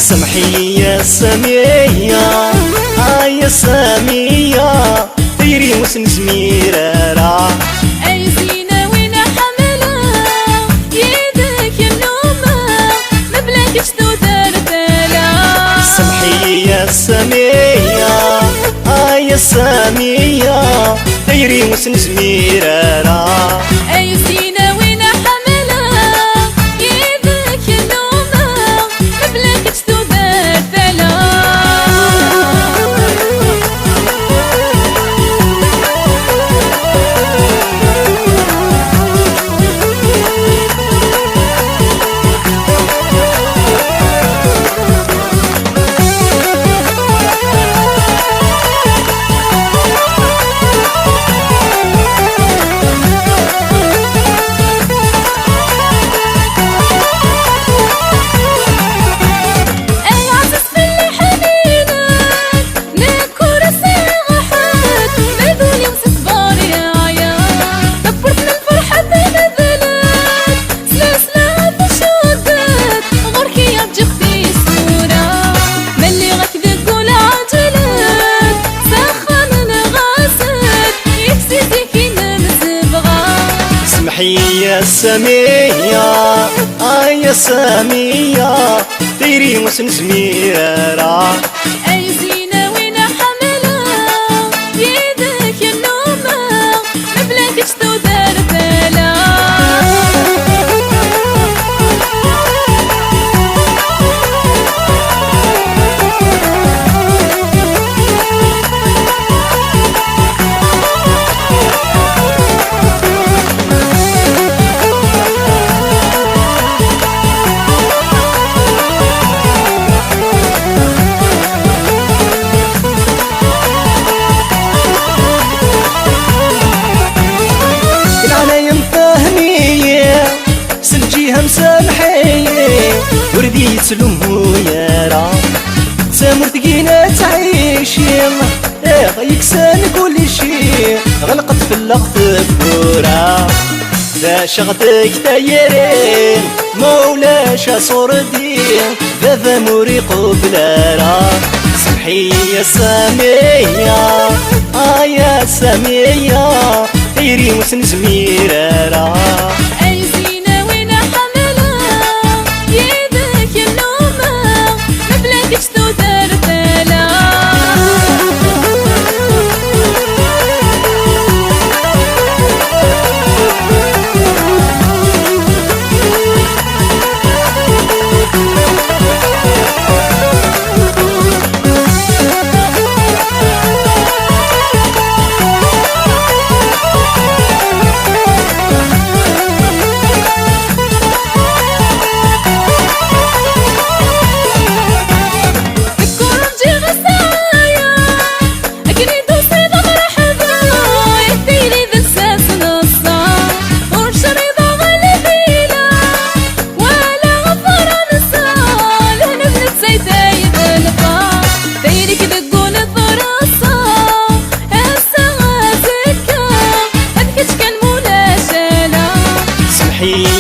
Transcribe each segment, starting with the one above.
سمحي يا سمية يا سمية ديري وسن زميرة أي زينة وين حملها يدك النومة مبلاكش تودر ثلا. سمحي يا سمية يا سمية ديري وسن زميرة. أي زينة وين حملها يدك النومة مبلاكش تودر ثلا. سمحي يا سمية يا سمية ديري وسن زميرة. أي زينة وين حملها يدك النومة مبلاكش تودر ثلا. سلجيها مسامحية وردي تلومو يا را سامر تقينا تعيشي يكسان كل شي غلقت في اللقط بورا ذا شغتك تايرين مولاش صوردين ذا مريق بلا را. سمحي يا سمية يا سمية ديري وسن زميرة. أي زينة وين حملها يدك النومة مبلاكش تودر ثلا.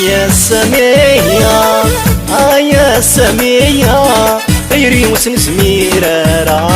يا سمية يا سمية ديري وسن زميرة.